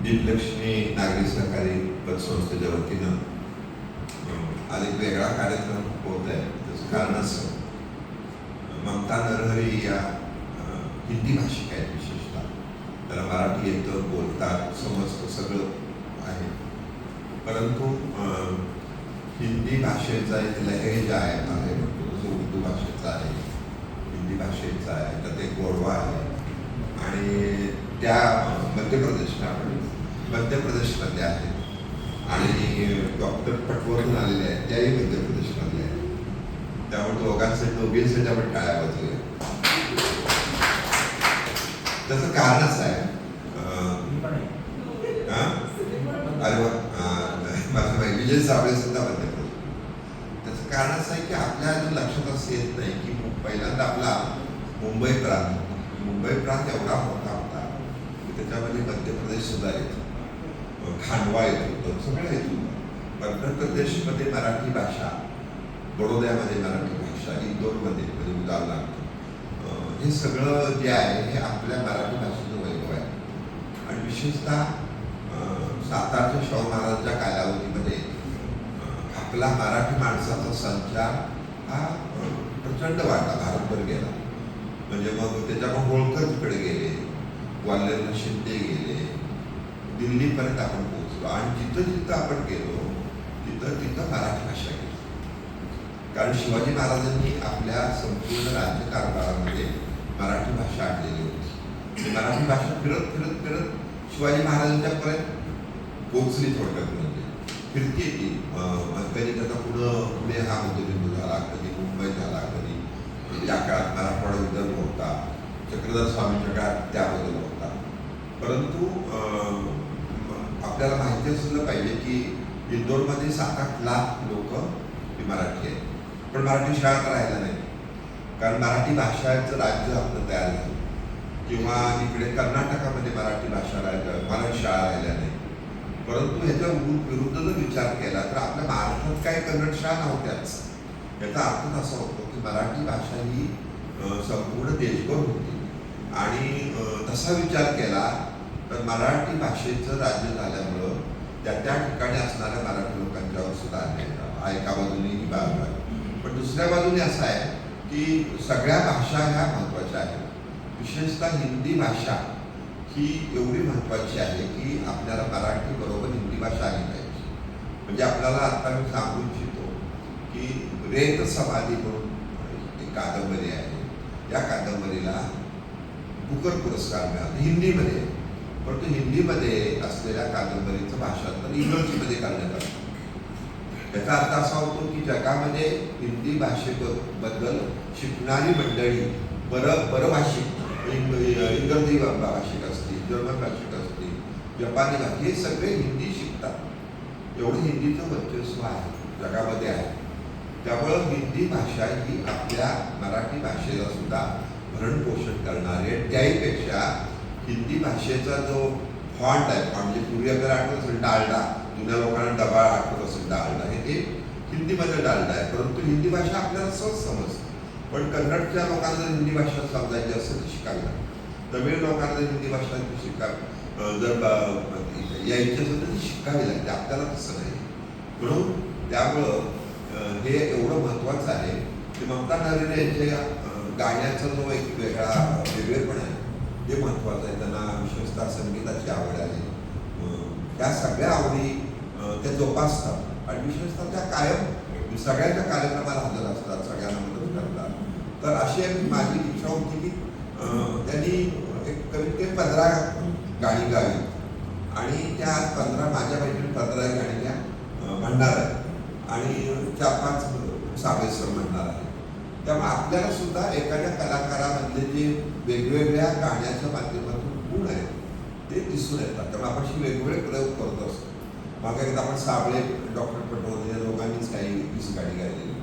दीपलक्ष्मी नागरी सहकारी पतसंस्थेच्या वतीनं आज एक वेगळा कार्यक्रम होत आहे. त्याचं कारण असं, ममता नरहरी या हिंदी भाषिक आहेत. विशेषतः त्याला मराठी येतं, बोलतात, समजतं, सगळं आहे. परंतु हिंदी भाषेचा एक लहेजा आहे, जो उर्दू भाषेचा आहे, हिंदी भाषेचा आहे, त्यात एक गोडवा आहे. आणि त्या मध्य प्रदेशमध्ये आहेत. आणि डॉक्टर पटवर्धन आलेले आहेत, त्याही मध्य प्रदेशमध्ये आहेत. त्यामुळे दोघींसाठी आपण टाळ्या वाजवूया. त्याचं कारण असं आहे, अरे माझं भाई विजय साबळे सुद्धा मध्य प्रदेश. त्याचं कारण असं आहे की आपल्या अजून लक्षात असं येत नाही की पहिल्यांदा आपला मुंबई प्रांत एवढा मोठा होता की त्याच्यामध्ये मध्य प्रदेश सुद्धा येतो, खांडवा येत होतं, सगळं येत होतं. मध्य प्रदेशमध्ये मराठी भाषा, बडोद्यामध्ये मराठी भाषा, इंदोरमध्ये म्हणजे उदाहरणार्थ हे सगळं जे आहे हे आपल्या मराठी भाषेचं वैभव आहे. आणि विशेषतः सातारच्या शाहू महाराजांच्या कालावधीमध्ये आपला मराठी माणसाचा संचार हा प्रचंड वाढला, भारतभर गेला. म्हणजे मग त्याच्यामुळे होळकर तिकडे गेले, ग्वाल्हेरला शिंदे गेले, दिल्लीपर्यंत आपण पोहोचलो. आणि जिथं जिथं आपण गेलो तिथं मराठी भाषा गेली. कारण शिवाजी महाराजांनी आपल्या संपूर्ण राज्यकारभारामध्ये मराठी भाषा आणलेली होती. मराठी भाषा फिरत फिरत फिरत शिवाजी महाराजांच्यापर्यंत पोहोचली. थोडक्यात म्हणजे फिरती ती. कधी त्याचा पुणे हा मध्यबिंदू झाला, कधी मुंबई झाला, कधी त्या काळात मराठवाडा विदर्भ होता, चक्रधर स्वामींच्या काळात त्याबद्दल होता. परंतु आपल्याला माहिती असलं पाहिजे की इंदोरमध्ये 7-8 लाख लोक ही मराठी आहेत. पण मराठी शाळा तर राहिल्या नाही, कारण मराठी भाषाचं राज्य आपलं तयार झालं. किंवा इकडे कर्नाटकामध्ये मराठी मराठी शाळा राहिल्या नाही. परंतु ह्याच्या विरुद्ध जर विचार केला तर आपल्या महाराष्ट्रात काही कन्नड शाळा नव्हत्याच. याचा अर्थ असा होतो की मराठी भाषा ही संपूर्ण देशभर होती. आणि तसा विचार केला तर मराठी भाषेचं राज्य झाल्यामुळं त्या ठिकाणी असणाऱ्या मराठी लोकांच्यावर सुद्धा अन्याय झाला. एका बाजूने ही बाजू आहे. पण दुसऱ्या बाजूने असं आहे की सगळ्या भाषा ह्या महत्त्वाच्या आहेत. विशेषतः हिंदी भाषा ही एवढी महत्त्वाची आहे की आपल्याला मराठी बरोबर हिंदी भाषा आली पाहिजे. म्हणजे आपल्याला आता मी सांगू इच्छितो की रेत समाधी म्हणून एक कादंबरी आहे. या कादंबरीला बुकर पुरस्कार मिळाला हिंदीमध्ये. परंतु हिंदीमध्ये असलेल्या कादंबरीचं भाषांतर इंग्रजीमध्ये करण्यात आलं. याचा अर्थ असा होतो की जगामध्ये हिंदी भाषेबद्दल शिकणारी मंडळी परभाषिक, इंग्रजी भाषिक असतील, जर्मन भाषिक असतील, जपानी भाषिक, हे सगळे हिंदी शिकतात. एवढं हिंदीचं वर्चस्व आहे, जगामध्ये आहे. त्यामुळं हिंदी भाषा ही आपल्या मराठी भाषेला सुद्धा भरण पोषण करणारे. त्याहीपेक्षा हिंदी भाषेचा जो फॉन्ट आहे, म्हणजे पूर्वी आपल्याला आठवत असेल डालडा, जुन्या लोकांना डबा आठवत असेल डालडा, हे ते हिंदीमध्ये डालडा आहे. परंतु हिंदी भाषा आपल्याला सहज समजते. पण कन्नडच्या लोकांना जर हिंदी भाषा समजायची असेल तर शिकावी लागते. तमिळ लोकांना जर हिंदी भाषा जर यायची असेल तर ती शिकावी लागते. आपल्याला तसं नाही. म्हणून त्यामुळं हे एवढं महत्त्वाचं आहे की ममता नरहरी यांच्या गाण्याचा जो एक वेगळेपण आहे हे महत्त्वाचं आहे. त्यांना विशेषतः संगीताची आवड आहे. त्या सगळ्या आवडी त्या जोपासतात आणि विशेषतः त्या कायम सगळ्यांच्या कार्यक्रमाला हजर असतात, सगळ्यांना मदत करतात. तर अशी एक माझी इच्छा होती की त्यांनी एक कमीत कमी 15 गाणी गावी. आणि त्या 15 माझ्या पैकी 15 गाणी त्या म्हणणार आहेत आणि 4-5 साबळे सर म्हणणार आहे. त्यामुळे आपल्याला सुद्धा एखाद्या कलाकारामधले जे वेगवेगळ्या गाण्याच्या माध्यमातून गुण आहेत ते दिसून येतात. त्यामुळे आपण वेगवेगळे प्रयोग करत असतो. मागे एकदा आपण साबळे, डॉक्टर पटवर्धन या दोघांनीच काही 20 गाणी गायलेली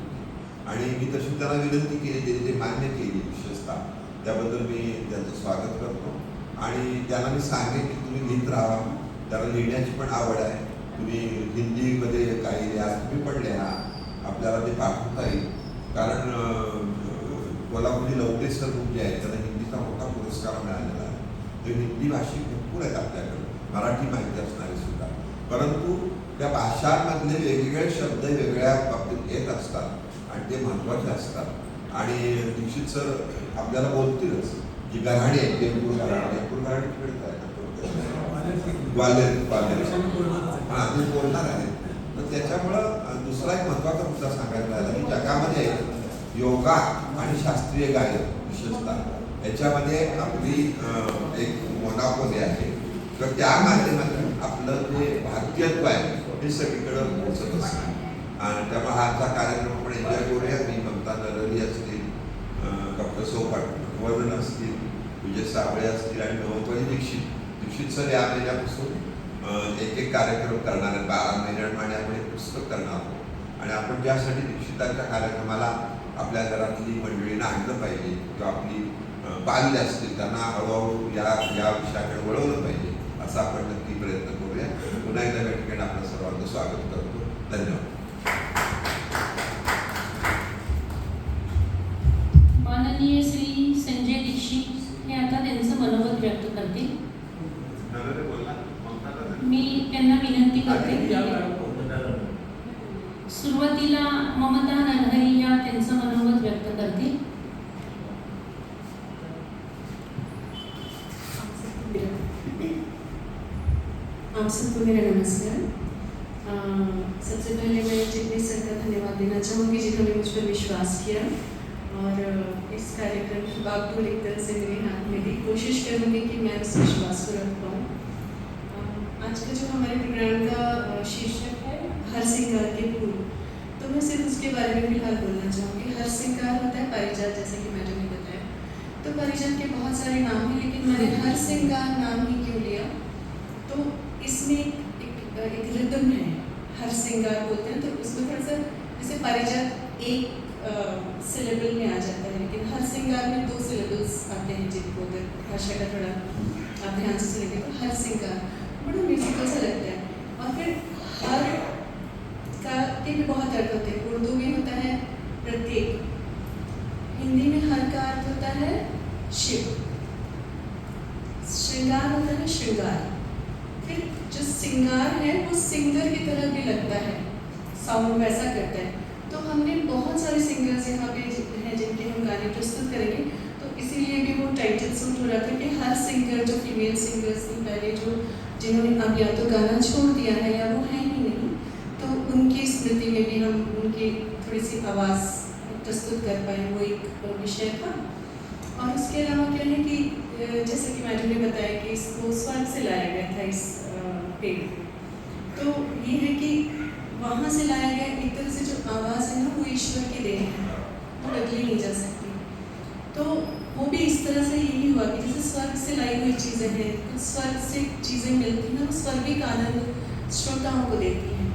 आणि मी तशी त्यांना विनंती केली, त्यांनी ते मान्य केली. विशेषतः त्याबद्दल मी त्यांचं स्वागत करतो. आणि त्यांना मी सांगेन की तुम्ही लिहित राहा. त्याला लिहिण्याची पण आवड आहे. तुम्ही हिंदीमध्ये काही लिहा, तुम्ही पण लिहा, आपल्याला ते पाठवता येईल. कारण कोल्हापुरी लवटेसर जे आहेत त्यांना हिंदीचा मोठा पुरस्कार मिळालेला आहे. तर हिंदी भाषिक भरपूर आहेत आपल्याकडे. मराठी माहिती असणारे सुद्धा, परंतु त्या भाषांमधले वेगवेगळे शब्द वेगळ्या बाबतीत येत असतात आणि ते महत्त्वाचे असतात. आणि दीक्षित सर आपल्याला बोलतीलच जी घराणी आहे, देवपूर घराणी ग्वाल्हेर हां ते बोलणार आहेत. तर त्याच्यामुळं दुसरा एक महत्त्वाचा मुद्दा सांगायला राहिला की जगामध्ये योगा आणि शास्त्रीय गायन विशेषतः याच्यामध्ये आपली एक मोनापोली आहे. तर त्या माध्यमातून आपलं जे भारतीयत्व आहे हे सगळीकडं पोहोचत असतं. आणि त्यामुळे हाचा कार्यक्रम आपण एन्जॉय करूया. मी ममता नरहरी असतील, डॉक्टर सोपाट असतील, विजय साबळे असतील आणि नवोपरी दीक्षित सर या महिन्यापासून एक कार्यक्रम करणार आहेत. 12 महिन्यांमध्ये आपण एक पुस्तक करणार आहोत आणि आपण ज्यासाठी दीक्षितांच्या कार्यक्रमाला आपल्या घरातली मंडळींना आणलं पाहिजे किंवा आपली बाल्य असतील त्यांना हळूहळू या विषयाकडे वळवलं पाहिजे, असा आपण नक्की प्रयत्न करूया. पुन्हा एकदा या ठिकाणी आपलं सर्वांचं स्वागत करतो. धन्यवाद. माननीय श्री संजय दीक्षित हे आता त्यांचं मनोगत व्यक्त करतील. मी त्यांना विनंती करते सुरुवातीला ममता नरहरी या त्यांचं मनोगत व्यक्त करतील. आप सबको मेरा नमस्कार. सबसे पहले मैं जितने सर का धन्यवाद देना चाहूँगी जिन्होंने मुझ पर विश्वास किया और इस कार्यक्रम की बागडोर एक तरह से मेरे हाथ में दी. कोशिश करूँगी कि मैं उस विश्वास को रख पाऊँ. आज का जो हमारे प्रोग्राम का शीर्षक है हर श्रृंगार के फूल, तो मैं सिर्फ उसके बारे में फिलहाल बोलना चाहूँगी. हर श्रृंगार होता है पारिजात, जैसे कि मैडम ने बताया. तो पारिजात के बहुत सारे नाम हैं, लेकिन मैंने हर श्रृंगार नाम ही क्यों लिया, तो इसमें एक रिदम है. हर श्रृंगार बोलते हैं तो उसमें थोड़ा सा जैसे पारिजात एक सिलेबल में आ जाता है, लेकिन हर श्रृंगार में 2 सिलेबल्स आते हैं, जिनको अगर भाषा का थोड़ा आप ध्यान से सुनेंगे तो हर श्रृंगार बड़ा म्यूजिकल सा लगता है. और फिर हर का के भी बहुत अर्थ होते हैं. उर्दू में होता है प्रत्येक, हिंदी में हर का अर्थ होता है शिव, श्रृंगार होता है श्रृंगार. फिर जो सिंगार है वो सिंगर की तरह भी लगता है, साउंड वैसा करता है. तो हमने बहुत सारे सिंगर्स यहाँ पे हैं जिनके हम गाने प्रस्तुत करेंगे, तो इसीलिए भी वो टाइटल सूट हो रहा था कि हर सिंगर जो फीमेल सिंगर्स थी पहले जो जिन्होंने अब या तो गाना छोड़ दिया है या वो है ही नहीं, तो उनकी स्मृति में भी हम उनकी थोड़ी सी आवाज़ प्रस्तुत कर पाए, वो एक विषय था. और उसके अलावा क्या है कि जैसे कि मैडम ने बताया कि इसको स्वर्ग से लाया गया था इस पेड़, तो ये है कि वहाँ से लाया गया. एक तरह से जो आवाज़ है ना वो ईश्वर की देन है, वो बदली नहीं जा सकती. तो वो भी इस तरह से यही हुआ कि जैसे स्वर्ग से लाई हुई चीज़ें हैं, कुछ स्वर्ग से चीज़ें मिलती हैं, वो स्वर्गीय आनंद श्रोताओं को देती हैं.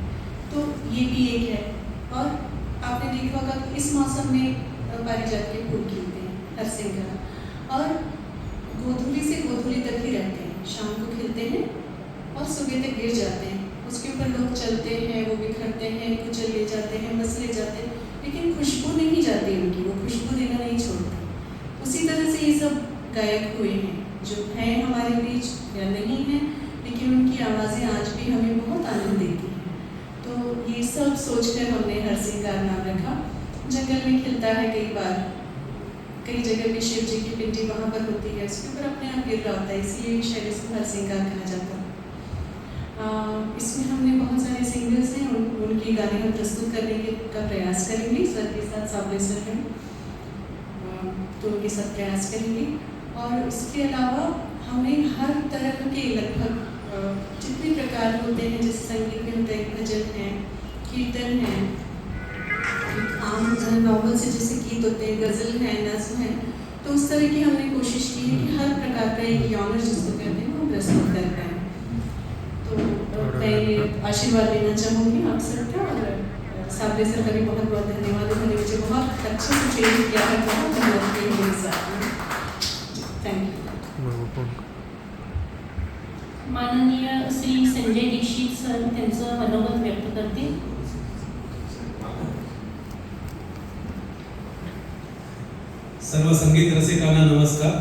तो ये भी एक है. और आपने देखा होगा कि इस मौसम में पारिजात के फूल खिलते हैं, हर श्रृंगार, और गोधूली से गोधूली तक ही रहते हैं. शाम को खिलते हैं और सुबह तक गिर जाते हैं. उसके ऊपर लोग चलते हैं, वो बिखरते हैं, कुचल ले जाते हैं, मसले जाते हैं, लेकिन खुशबू नहीं जाती उनकी, वो खुशबू देना नहीं छोड़ते. उसी तरह से ये सब गायक हुए हैं जो हैं हमारे बीच या नहीं हैं, लेकिन उनकी आवाज़ें आज भी हमें बहुत आनंद देती हैं. तो ये सब सोचकर हमने हर श्रृंगार नाम रखा. जंगल में खिलता है, कई बार कई जगह पे शिव जी की पिंडी वहाँ पर होती है, उसके ऊपर अपने आप गिर रहा होता है, इसलिए शायद इसको हर श्रृंगार कहा जाता है. इसमें हमने बहुत सारे सिंगर्स हैं, उनके गाने हम प्रस्तुत करने का प्रयास करेंगे. सर के साथ साबले सर हैं, तो उनके साथ प्रयास करेंगे. और इसके अलावा हमने हर तरह के लगभग जितने प्रकार होते हैं, जैसे संगीत में होता है भजन है, कीर्तन है, आम नॉर्मल से जैसे गीत होते हैं, गज़ल है, नज़्म है, तो उस तरह की हमने कोशिश की है कि हर प्रकार का एक जॉनर जिसको कहते हैं वो प्रस्तुत कर पाएँ. तो मैं आशीर्वाद देना चाहूँगी आप सबका, और साबले सर का भी बहुत बहुत धन्यवाद. उन्होंने मुझे बहुत अच्छे से ट्रेन किया है, बहुत मेहनत की मेरे साथ में. Thank you. माननीय श्री संजय दीक्षित सर त्यांचं मनोगत व्यक्त करतील. सर्व संगीत रसिकांना नमस्कार.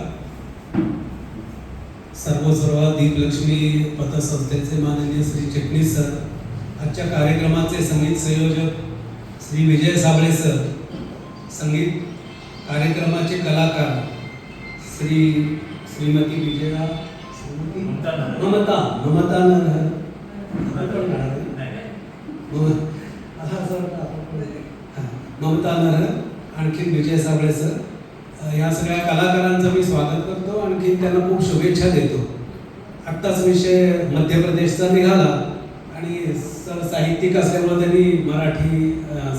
सर्वसर्वा दीपलक्ष्मी पतसंस्थेचे माननीय श्री चिटणीस सर, आजच्या कार्यक्रमाचे संगीत संयोजक श्री विजय साबळे सर, संगीत कार्यक्रमाचे कलाकार श्रीमती विजया ममता नरहर, ममता नरहर, आणखी विजय साबळे सर, ह्या सगळ्या कलाकारांचं मी स्वागत करतो. आणखी त्यांना खूप शुभेच्छा देतो. आत्ताच विषय मध्य प्रदेशचा निघाला आणि सर साहित्यिक असल्यामुळे त्यांनी मराठी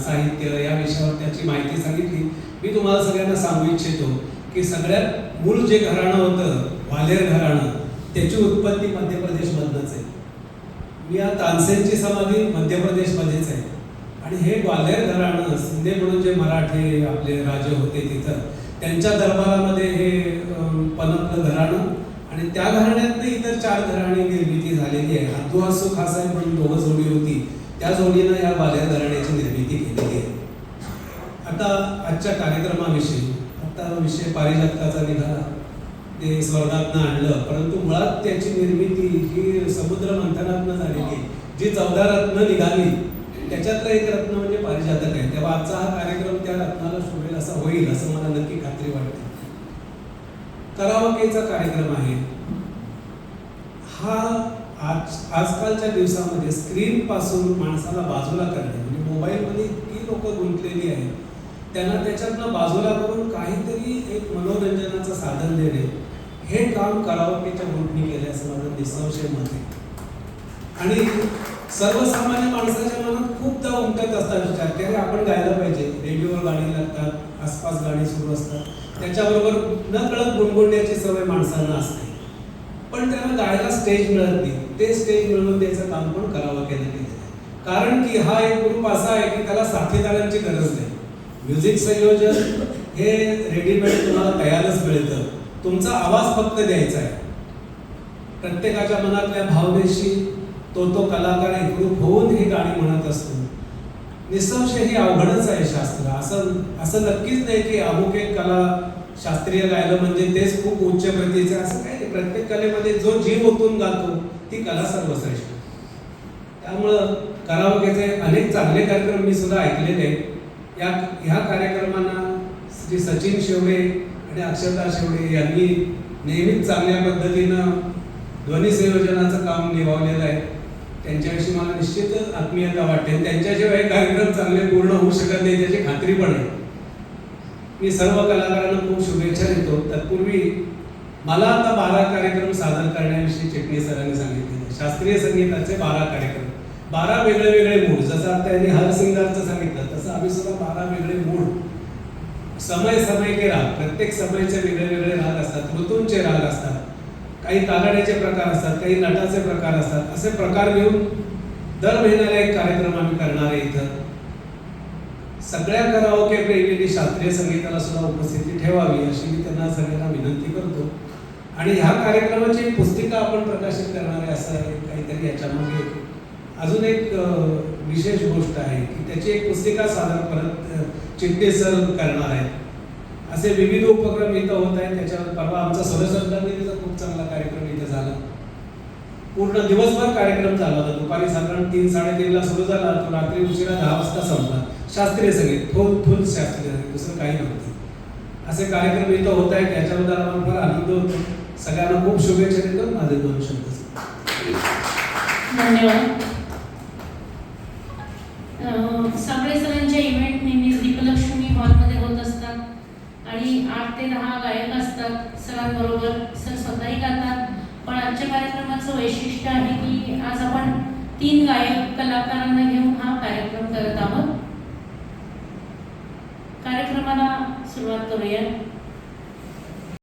साहित्य या विषयावर त्याची माहिती सांगितली. मी तुम्हाला सगळ्यांना सांगू इच्छितो की सगळ्यात मूळ जे घराणं होतं ग्वाल्हेर घराणं, त्याची उत्पत्ती मध्य प्रदेशमधनंच आहे. मी या तानसेनची समाधी मध्य प्रदेशमध्येच आहे. आणि हे ग्वाल्हेर घराणं शिंदे म्हणून जे मराठी आपले राजे होते तिथं, त्यांच्या दरबारामध्ये हे पनपलं घराणं आणि त्या घराण्यातनं इतर 4 घराणी निर्मिती झालेली आहे. हातू खासाहेब म्हणून 2 जोडी होती, त्या जोडीनं या ग्वाल्हेर घराण्याची निर्मिती केलेली आहे. आता आजच्या कार्यक्रमाविषयी, आता विषय पारिजातकाचा निघाला, ते स्वर्गातनं आणलं, परंतु मुळात त्याची निर्मिती ही समुद्र मंथनातनं झालेली आहे. जी 14 रत्न निघाली त्याच्यातलं एक रत्न म्हणजे पारिजातक आहे. तेव्हा आजचा हा कार्यक्रम त्या रत्नाला शोभेल असा होईल असं मला नक्की खात्री वाटते. कराओकेचा कार्यक्रम आहे हा. आजकालच्या दिवसामध्ये स्क्रीन पासून माणसाला बाजूला करणे, म्हणजे मोबाईलमध्ये इतकी लोक गुंतलेली आहेत, त्यांना त्याच्यातनं बाजूला करून काहीतरी एक मनोरंजनाचं साधन देणे, हे काम कराओकेच्या ग्रुपनी केले असं माझं निसंशय मत आहे. आणि सर्वसामान्य माणसाच्या मनात खूपदा उमटत असतात विचार की अरे आपण गायला पाहिजे. रेडिओवर गाणी लागतात, आसपास गाणी सुरू असतात, त्याच्याबरोबर न कळत गुणगुणण्याची सवय माणसांना असते, पण त्यांना गायला स्टेज मिळत नाही. ते स्टेज मिळवून द्यायचं काम पण कराओकेने केलेलं आहे. कारण की हा एक ग्रुप असा आहे की त्याला साथीदारांची गरज नाही. म्युझिक संयोजन हे रेडीमेड तुम्हाला तयारच मिळतं, तुमचा आवाज फक्त द्यायचा आहे. प्रत्येकाच्या मनातल्या भावनेशी तो कलाकार एकरूप होऊन ही गाणी म्हणत असतो. निसंशय ही अवघडच आहे शास्त्र. असं नक्कीच नाही की अमुक एक कला शास्त्रीय गायलं म्हणजे तेच खूप उच्च प्रतीचं, असं काही नाही. प्रत्येक कलेमध्ये जो जीव ओतून गातो ती कला सर्वश्रेष्ठ. त्यामुळं कराओकेचे अनेक चांगले कार्यक्रम मी सुद्धा ऐकलेले आहेत. ह्या कार्यक्रमांना श्री सचिन शेवडे आणि अक्षता शेवडे यांनी नेहमीच चांगल्या पद्धतीनं ध्वनी संयोजनाचं काम निभावलेलं आहे. त्यांच्याविषयी मला निश्चितच आत्मीयता वाटते. त्यांच्याशिवाय कार्यक्रम चांगले पूर्ण होऊ शकत नाही त्याची खात्री पण आहे. मी सर्व कलाकारांना खूप शुभेच्छा देतो. तत्पूर्वी मला आता 12 कार्यक्रम सादर करण्याविषयी चिटणीस सरांनी सांगितले. शास्त्रीय संगीताचे 12 कार्यक्रम, 12 वेगळे वेगळे मूड. जसं आता त्यांनी हरसिंगारचं सांगितलं तसं आम्ही सुद्धा 12 वेगळे मूड, समय के राग, प्रत्येक समयचे वेगळे वेगळे राग असतात, ऋतूंचे राग असतात, काही कागाड्याचे प्रकार असतात, काही नटाचे प्रकार असतात. असे प्रकार घेऊन दर महिन्याला एक कार्यक्रम आम्ही करणार आहे. इथं सगळ्या कराओके प्रेमींनी शास्त्रीय संगीताला सुद्धा उपस्थिती ठेवावी अशी मी त्यांना सगळ्यांना विनंती करतो. आणि ह्या कार्यक्रमाची पुस्तिका आपण प्रकाशित करणार आहे असं काहीतरी याच्यामध्ये अजून एक विशेष गोष्ट आहे की त्याची एक पुस्तिका सादर परत चिटणीस सर करणार आहेत. असे विविध उपक्रम इथं होत आहेत. त्याच्यावर परवा आमचा सरसंघाचा खूप चांगला कार्यक्रम इथं झाला. पूर्ण दिवसभर कार्यक्रम झाला होता. दुपारी साधारण 3-3:30 सुरू झाला, तो रात्री उशिरा 10 वाजता संपला. शास्त्रीय संगीत, फुल शास्त्रीय संगीत, दुसरं काही नव्हतं. असे कार्यक्रम इथं होत आहेत, त्याच्याबद्दल आम्हाला फार आनंद होतो. सगळ्यांना खूप शुभेच्छा देतो. माझे 2 शब्द. धन्यवाद. साबळे सरांच्या इव्हेंट नेहमी दीपलक्ष्मी हॉलमध्ये होत असतात आणि 8 ते 10 गायक असतात सरांबरोबर. सर स्वतःही गातात. पण आजच्या कार्यक्रमाचं वैशिष्ट्य आहे की आज आपण 3 गायक कलाकारांना घेऊन हा कार्यक्रम